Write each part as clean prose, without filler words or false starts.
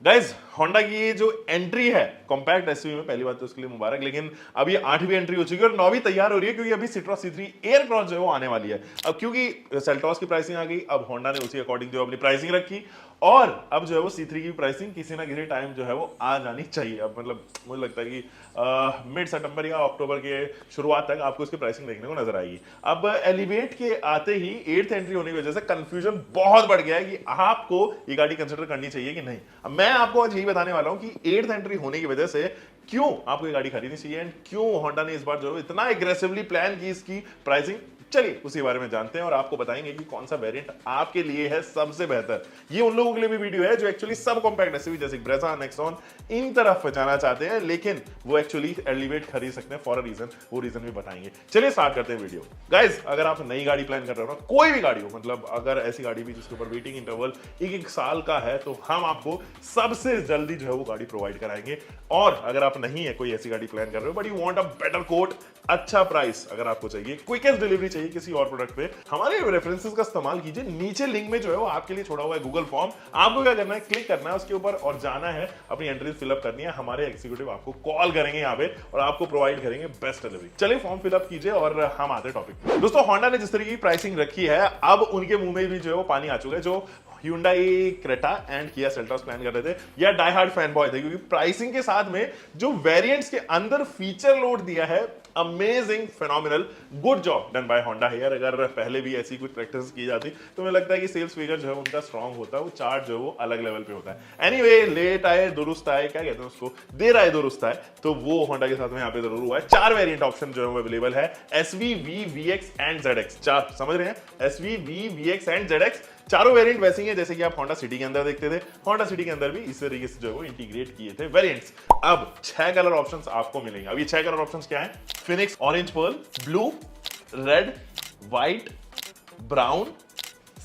Guys Honda की ये जो एंट्री है कॉम्पैक्ट एसयूवी में, पहली बात तो उसके लिए मुबारक, लेकिन अब ये 8वीं एंट्री हो चुकी है और 9वीं तैयार हो रही है, क्योंकि अभी सिट्रोस C3 एयरक्रॉस जो है वो आने वाली है। अब क्योंकि सेल्टॉस की प्राइसिंग आ गई, अब होंडा ने उसी अकॉर्डिंग जो अपनी प्राइसिंग रखी और अब जो है वो C3 की प्राइसिंग किसी ना किसी टाइम जो है वो आ जानी चाहिए। अब मतलब मुझे लगता है कि मिड सितंबर या अक्टूबर के शुरुआत तक आपको इसकी प्राइसिंग देखने को नजर आएगी। अब एलिवेट के आते ही 8th एंट्री होने की वजह से कंफ्यूजन बहुत बढ़ गया है कि आपको ये गाड़ी कंसिडर करनी चाहिए कि नहीं। अब मैं आपको आज यही बताने वाला हूं कि 8th एंट्री होने की वजह से क्यों आपको ये गाड़ी खरीदनी चाहिए एंड क्यों होंडा ने इस बार जो इतना एग्रेसिवली प्लान की इसकी प्राइसिंग। चलिए उसी बारे में जानते हैं और आपको बताएंगे कि कौन सा वेरिएंट आपके लिए है सबसे बेहतर। ये उन लोगों के लिए भी वीडियो है जो एक्चुअली सब कॉम्पैक्ट एसयूवी जैसे ब्रेजा, नेक्सॉन इन तरफ जाना चाहते हैं, लेकिन वो एक्चुअली एलिवेट खरीद सकते हैं फॉर अ रीजन, वो रीजन भी बताएंगे। चलिए स्टार्ट करते हैं वीडियो। गाइस अगर आप नई गाड़ी प्लान कर रहे हो ना, कोई भी गाड़ी हो, मतलब अगर ऐसी गाड़ी भी जिसके ऊपर वेटिंग इंटरवल एक साल का है, तो हम आपको सबसे जल्दी जो है वो गाड़ी प्रोवाइड कराएंगे। और अगर आप नहीं है कोई ऐसी गाड़ी प्लान कर रहे हो but you want a better quote, अच्छा प्राइस अगर आपको चाहिए, क्विकेस्ट डिलीवरी चाहिए किसी और प्रोडक्ट पे, हमारे रेफरेंसेस का इस्तेमाल कीजिए। नीचे लिंक में जो है वो आपके लिए छोड़ा हुआ है गूगल फॉर्म, आपको क्या करना है, क्लिक करना है उसके ऊपर और जाना है, अपनी एंट्रीज फिलअप करनी है। हमारे एग्जीक्यूटिव आपको कॉल करेंगे यहाँ पे और आपको प्रोवाइड करेंगे बेस्ट डिलीवरी। चलिए फॉर्म फिलअप कीजिए और हम आते हैं टॉपिक पे। दोस्तों होंडा ने जिस तरीके की प्राइसिंग रखी है, अब उनके मुंह में भी जो है वो पानी आ चुका है। जो Hyundai Creta and Kia Seltos plan कर रहे थे या डाई हार्ड फैन बॉय थे, क्योंकि प्राइसिंग के साथ में जो वेरिएंट्स के अंदर फीचर लोड दिया है, amazing, phenomenal, good job done by Honda here. अगर पहले भी ऐसी कुछ प्रैक्टिस की जाती तो मुझे लगता है कि सेल्स फिगर जो है उनका स्ट्रांग होता है, वो चार्ट जो है वो अलग लेवल पे होता है। एनीवे, लेट आए दुरुस्त आए, क्या कहते हैं उसको, देर आए दुरुस्त आए, तो वो होंडा के साथ में यहाँ पे जरूर हुआ है। 4 वेरिएंट ऑप्शन जो है वो अवेलेबल है, SV, V, VX and ZX। 4 समझ रहे हैं, SV, V, VX and ZX। चारों वेरिएंट वैसे ही है जैसे कि आप होंडा सिटी के अंदर देखते थे। होंडा सिटी के अंदर भी इस तरीके से जो है वो इंटीग्रेट किए थे वेरिएंट्स। अब 6 कलर ऑप्शंस आपको मिलेंगे। अब ये 6 कलर ऑप्शंस क्या हैं? Phoenix, orange pearl, blue, red, white, brown,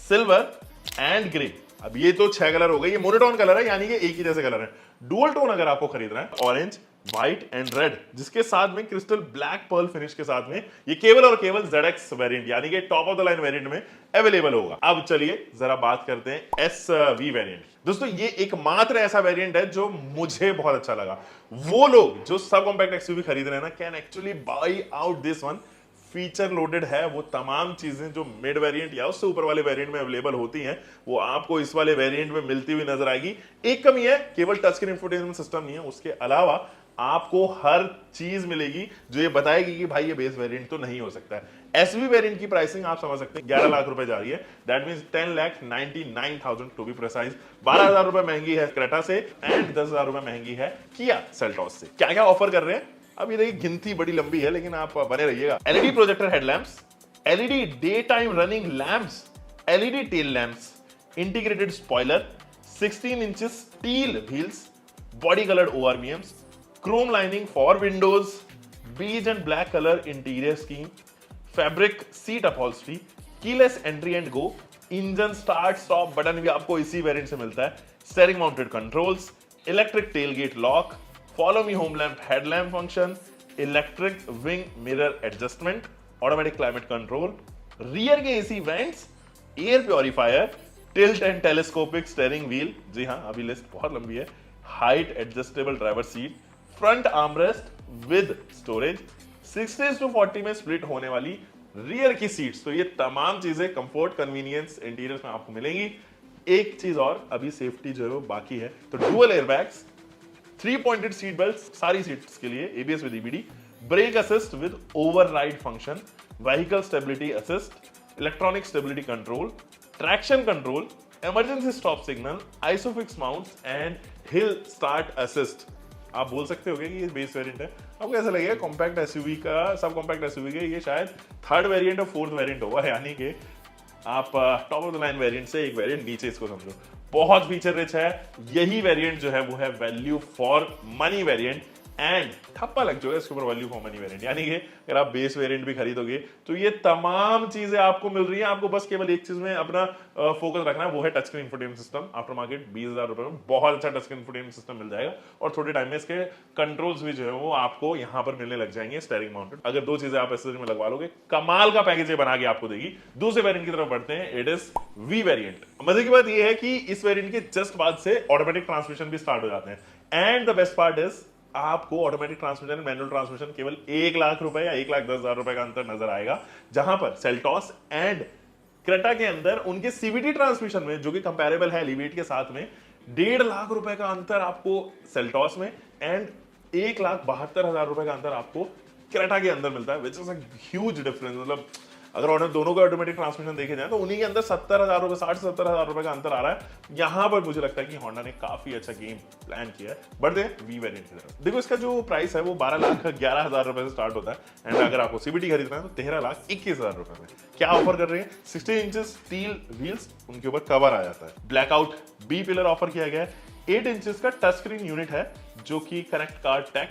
silver and grey. अब ये तो 6 कलर हो गए, ये मोनोटोन कलर है, यानी कि एक ही जैसे कलर है। डुअल टोन अगर आपको खरीदना है, ऑरेंज, व्हाइट एंड रेड, जिसके साथ में क्रिस्टल ब्लैक पर्ल फिनिश के साथ में, ये केवल और केवल ZX वेरिएंट यानी कि top of the line variant में अवेलेबल होगा। अब चलिए जरा बात करते हैं SV वेरिएंट। दोस्तों ये एकमात्र ऐसा वेरिएंट है जो मुझे बहुत अच्छा लगा। वो लोग जो सब कॉम्पैक्ट एक्सयूवी खरीद रहे हैं ना, can actually bye out this one. Feature loaded है, वो तमाम चीजें जो मिड वेरिएंट या उससे ऊपर वाले वेरिएंट में अवेलेबल होती हैं, वो आपको इस वाले वेरिएंट में मिलती हुई नजर आएगी। एक कमी है, केवल टच स्क्रीन इंफोटेनमेंट सिस्टम नहीं है, उसके अलावा आपको हर चीज मिलेगी जो ये बताएगी कि भाई ये बेस वेरिएंट तो नहीं हो सकता है। SV वेरिएंट की प्राइसिंग आप समझ सकते हैं 11 लाख रुपए जा रही है, that means 10,99,000 to be precise. 12,000 रुपए महंगी है क्रेटा से एंड 10,000 रुपए महंगी है किया सेल्टॉस से। क्या क्या ऑफर कर रहे हैं अब ये देखिए, गिनती बड़ी लंबी है लेकिन आप बने रहिएगा। LED projector headlamps, LED day time running lamps, LED tail lamps, integrated spoiler, 16 inches steel wheels, body coloured ORVMs, chrome lining for windows, beige and black color interior scheme, fabric seat upholstery, keyless entry and go, engine start stop button भी आपको इसी variant से मिलता है, steering mounted controls, electric tailgate lock, follow me home lamp headlamp function, electric wing mirror adjustment, automatic climate control, rear के AC vents, air purifier, tilt and telescopic steering wheel, जी हाँ अभी list बहुत लंबी है, height adjustable driver seat, front armrest with storage, 60:40 में split होने वाली rear की सीट्स। तो ये तमाम चीजें कंफर्ट, कन्वीनियंस, इंटीरियर्स में आपको मिलेंगी। एक चीज और, अभी सेफ्टी जो है बाकी है, तो dual airbags, 3 pointed seat belt सारी सीट्स के लिए, ABS with EBD, brake assist with override function, vehicle stability assist, electronic stability control, traction control, emergency stop signal, ISOFIX mounts and hill start assist. आप बोल सकते होगे कि ये base variant है, आपको ऐसा लगेगा कॉम्पैक्ट एसयूवी का, सब कॉम्पैक्ट एसयूवी के ये शायद 3rd वेरिएंट और 4th वेरिएंट होगा, यानी कि आप top of the line variant से एक वेरिएंट नीचे इसको समझो। बहुत फीचर रिच है, यही वेरिएंट जो है वो है value for money variant. And ठप्पा लग चुका है इसके ऊपर वैल्यू फॉर मनी वेरिएंट, यानी कि अगर आप बेस वेरिएंट भी खरीदोगे तो ये तमाम चीजें आपको मिल रही है। आपको बस केवल एक चीज में अपना फोकस रखना है, वो है touch screen infotainment system. After market 20,000 रुपए में बहुत अच्छा टच स्क्रीन इंफोटेनमेंट सिस्टम मिल जाएगा और थोड़े टाइम में इसके कंट्रोल्स भी जो है वो आपको यहाँ पर मिलने लग जाएंगे स्टीयरिंग माउंटेड। अगर दो चीजें आप एसेसरी में लगवा लोगे, कमाल का पैकेज बना के आपको देगी। दूसरे वेरिएंट की तरफ बढ़ते हैं, इट इज वी वेरिएंट। मजे की बात यह है कि इस वेरिएंट के जस्ट बाद से ऑटोमेटिक ट्रांसमिशन भी स्टार्ट हो जाते हैं and the best part is आपको ऑटोमेटिक ट्रांसमिशन मैनुअल ट्रांसमिशन केवल 1,00,000 रुपए या 1,10,000 रुपए का अंतर नजर आएगा, जहां पर सेल्टॉस एंड क्रेटा के अंदर उनके सीवीटी ट्रांसमिशन में, जो कि कंपैरेबल है एलिवेट के साथ में, 1,50,000 रुपए का अंतर आपको सेल्टॉस में एंड 1,72,000 रुपए का अंतर आपको क्रेटा के अंदर मिलता है, which is a huge difference. मतलब अगर उन्होंने दोनों का ऑटोमेटिक ट्रांसमिशन देखे जाए तो उन्हीं के अंदर 70,000 रुपए, 60-70,000 रुपए का अंतर आ रहा है। यहां पर मुझे लगता है कि होंडा ने काफी अच्छा गेम प्लान किया है। बढ़ते हैं वी वेरिएंट की तरफ। देखो इसका जो प्राइस है वो 12,11,000 रुपए से स्टार्ट होता है एंड अगर आपको सीबीटी खरीदना है तो 13,21,000 रुपए में। क्या ऑफर कर रहे हैं? 16 इंच स्टील व्हील्स, उनके ऊपर कवर आ जाता है। ब्लैकआउट बी पिलर ऑफर किया गया है। 8 इंचेस का टच स्क्रीन यूनिट है जो कि connect car take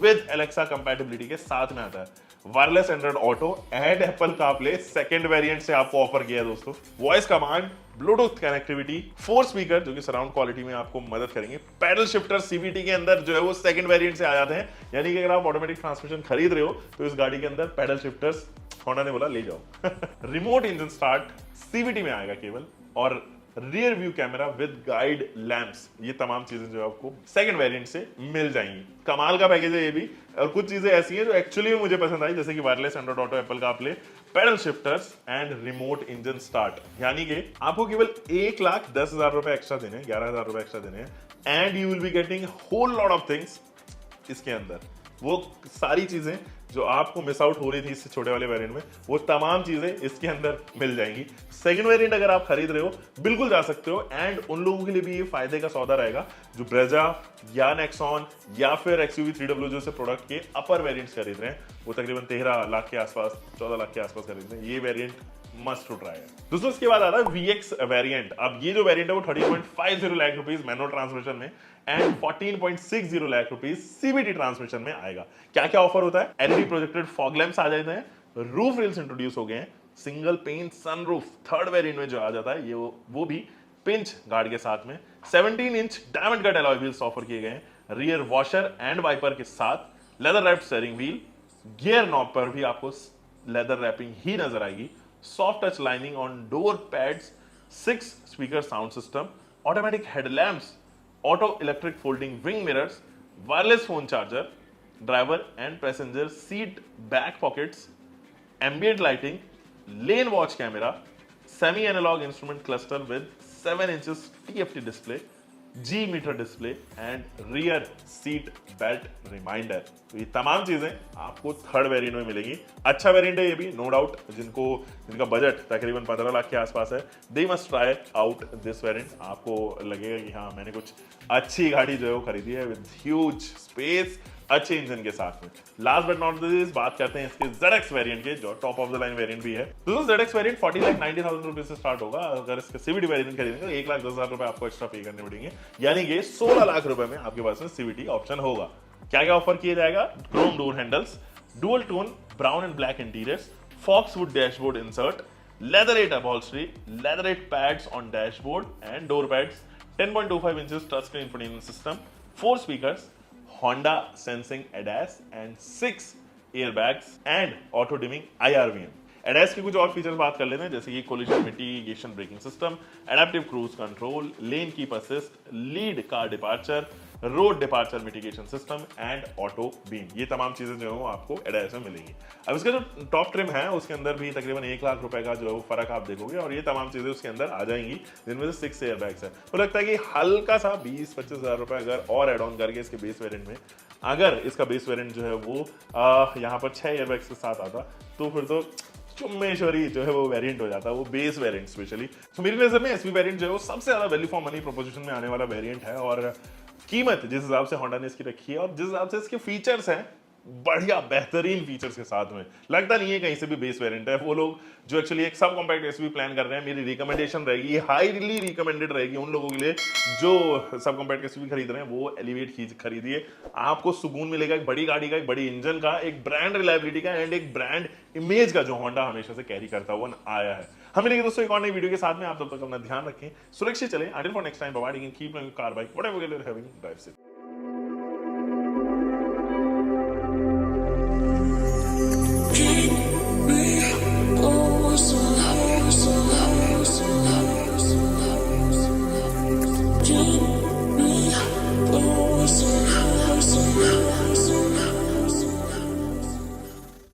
with Alexa compatibility के साथ में आता है। Wireless Android auto and Apple CarPlay second variant से आपको ऑफर किया है दोस्तों। Voice command, Bluetooth connectivity, 4 speaker जो कि सराउंड क्वालिटी में आपको मदद करेंगे। पैडल शिफ्टर सीवीटी के अंदर जो है वो सेकंड वेरिएंट से आ जाते हैं, यानी कि अगर आप ऑटोमेटिक ट्रांसमिशन खरीद रहे हो तो इस गाड़ी के अंदर पैडल शिफ्टर्स होंडा ने बोला ले जाओ। रिमोट इंजन स्टार्ट सीवीटी में आएगा केवल, और rear view camera with guide lamps, ये तमाम चीजें जो आपको सेकंड वेरिएंट से मिल जाएंगी। कमाल का पैकेज है ये भी। और कुछ चीजें ऐसी हैं जो एक्चुअली में मुझे पसंद आई, जैसे कि wireless Android auto, Apple CarPlay, paddle shifters and remote engine start, यानी कि आपको केवल 1,10,000 रुपए एक्स्ट्रा देने, 11,000 रुपए एक्स्ट्रा देने and you will be getting whole lot of things इसके अंदर। वो सारी चीजें जो आपको मिस आउट हो रही थी इससे छोटे वाले वेरिएंट में, वो तमाम चीजें इसके अंदर मिल जाएंगी। सेकंड वेरिएंट अगर आप खरीद रहे हो बिल्कुल जा सकते हो एंड उन लोगों के लिए भी ये फायदे का सौदा रहेगा जो ब्रेजा या नेक्सॉन या फिर एक्सयूवी 3W जैसे प्रोडक्ट के अपर वेरिएंट्स खरीद रहे हैं। वो तकरीबन 13 लाख के आसपास, 14 लाख के आसपास खरीद रहे हैं। ये वेरिएंट मस्ट टू ट्राई है दोस्तों। इसके बाद आता है VX वेरिएंट। अब ये जो वेरिएंट है वो 13.50 लाख रुपीस मैनुअल ट्रांसमिशन में and 14.60 lakh rupees CVT transmission में आएगा। क्या क्या ऑफर होता है? एलईडी प्रोजेक्टेड फॉग लैंप्स आ जाते हैं, रूफ रेल्स इंट्रोड्यूस हो गए हैं, single pane sunroof third variant में जो आ जाता है ये वो भी पिंच गार्ड के साथ में, 17 inch diamond cut alloy wheels offer किए गए हैं, रियर वॉशर एंड वाइपर के साथ, leather wrapped steering wheel, gear knob पर भी आपको लेदर रैपिंग ही नजर आएगी, soft touch lining on door pads, 6 speaker sound system, automatic headlamps, auto electric folding wing mirrors, wireless phone charger, driver and passenger seat back pockets, ambient lighting, lane watch camera, semi analogue instrument cluster with 7 inches TFT display, G meter display and rear seat belt reminder. तो ये तमाम चीजें आपको third variant में मिलेगी। अच्छा variant है ये भी, नो डाउट। जिनका बजट तकरीबन 15 लाख के आसपास है, they must try out this variant. आपको लगेगा कि हाँ मैंने कुछ अच्छी गाड़ी जो है वो खरीदी है विद ह्यूज स्पेस, अच्छे इंजन के साथ में। लास्ट बट नॉट दिस, बात करते हैं इसके ZX वेरिएंट के, जो top of the line variant भी है। तो ZX वेरिएंट 40,90,000 रुपए से स्टार्ट होगा। अगर इसके सीवीटी वेरिएंट खरीदेंगे तो 1,10,000 रुपए आपको एक्स्ट्रा पे करने पड़ेंगे, यानी कि 16 लाख रुपए में आपके पास में सीवीटी ऑप्शन होगा। क्या क्या ऑफर किया जाएगा? Chrome door handles, dual tone brown and black interiors, Foxwood dashboard insert, leatherette upholstery, leatherette pads on dashboard and door pads, 10.25 inches touch screen infotainment system, 4 speakers, Honda sensing ADAS and 6 airbags and auto dimming IRVM। ADAS की कुछ और features बात कर लेते हैं, जैसे कि collision mitigation braking system, adaptive cruise control, lane keep assist, lead car departure, road departure mitigation system and auto beam. ये तमाम चीजें जो है वो आपको ADAS में मिलेंगी। अब इसका जो टॉप ट्रिम है उसके अंदर भी तकरीबन 1 लाख रुपए का जो है वो फर्क आप देखोगे, और ये तमाम चीजें उसके अंदर आ जाएंगी, जिनमें से 6 एयरबैग्स है। तो लगता है कि हल्का सा 20-25 हजार रुपए अगर और एड ऑन करके इसके बेस वेरिएंट में, अगर इसका बेस वेरिएंट जो है वो यहाँ पर 6 एयरबैग्स के साथ आता तो फिर तो चुम्मेश्वरी जो है वो वेरिएंट हो जाता है, वो बेस वेरिएंट स्पेशली। तो मेरी नजर में एसवी वेरिएंट जो है वो सबसे ज्यादा वैल्यू फॉर मनी प्रोपोजिशन में आने वाला वेरिएंट है, और कीमत जिस हिसाब से होंडा ने इसकी रखी है और जिस हिसाब से इसके फीचर्स हैं बढ़िया बेहतरीन फीचर्स के साथ में, लगता नहीं है कहीं से भी बेस वेरिएंट है। वो लोग जो एक्चुअली एक सब कॉम्पैक्ट एसयूवी प्लान कर रहे हैं, मेरी रिकमेंडेशन रहेगी, ये हाईली रिकमेंडेड रहेगी उन लोगों के लिए जो सब कॉम्पैक्ट एसयूवी खरीद रहे हैं, वो एलिवेट ही खरीदिए। आपको सुकून मिलेगा एक बड़ी गाड़ी का, एक बड़ी इंजन का, एक ब्रांड रिलायबिलिटी का एंड एक ब्रांड इमेज का जो होंडा हमेशा से कैरी करता हुआ आया है। हमें मिलेंगे दोस्तों एक और नई वीडियो के साथ में। आप तब तक अपना ध्यान रखें, सुरक्षित चलें। Until for next time, bye bye. Keep learning car bike whatever you are having, drive safe.